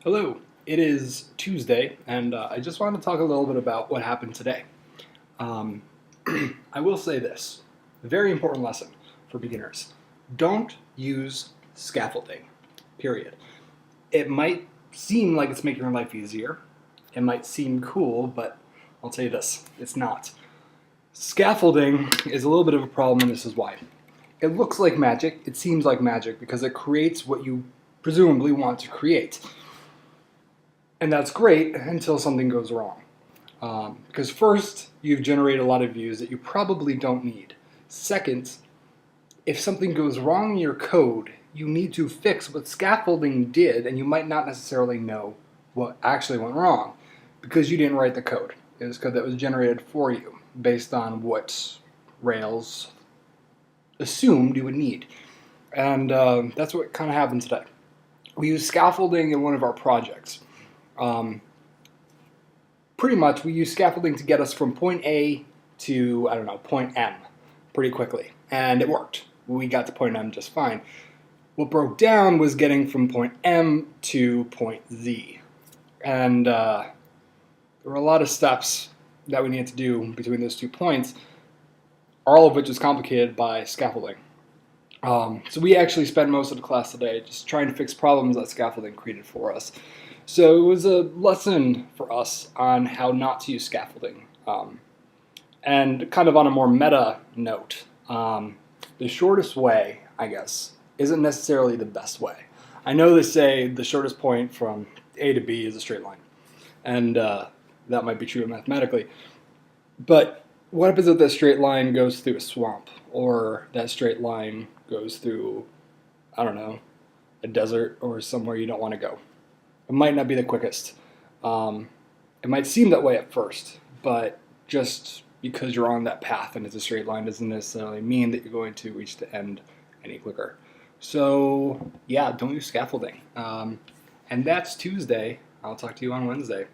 Hello, it is Tuesday, and I just wanted to talk a little bit about what happened today. Um, I will say this, very important lesson for beginners. Don't use scaffolding, period. It might seem like it's making your life easier. It might seem cool, but I'll tell you this, it's not. Scaffolding is a little bit of a problem, and this is why. It looks like magic, it seems like magic, because it creates what you presumably want to create. And that's great until something goes wrong. Because first, you've generated a lot of views that you probably don't need. Second, if something goes wrong in your code, you need to fix what scaffolding did, and you might not necessarily know what actually went wrong because you didn't write the code. It was code that was generated for you based on what Rails assumed you would need. And that's what kind of happened today. We used scaffolding in one of our projects. Pretty much, we use scaffolding to get us from point A to, I don't know, point M pretty quickly. And it worked. We got to point M just fine. What broke down was getting from point M to point Z. And there were a lot of steps that we needed to do between those 2 points, all of which is complicated by scaffolding. So we actually spent most of the class today just trying to fix problems that scaffolding created for us. So it was a lesson for us on how not to use scaffolding. And kind of on a more meta note, the shortest way, I guess, isn't necessarily the best way. I know they say the shortest point from A to B is a straight line. And that might be true mathematically. But what happens if that straight line goes through a swamp? Or that straight line goes through, I don't know, a desert or somewhere you don't want to go? It might not be the quickest. It might seem that way at first, but just because you're on that path and it's a straight line doesn't necessarily mean that you're going to reach the end any quicker. So, yeah, don't use scaffolding. And that's Tuesday. I'll talk to you on Wednesday.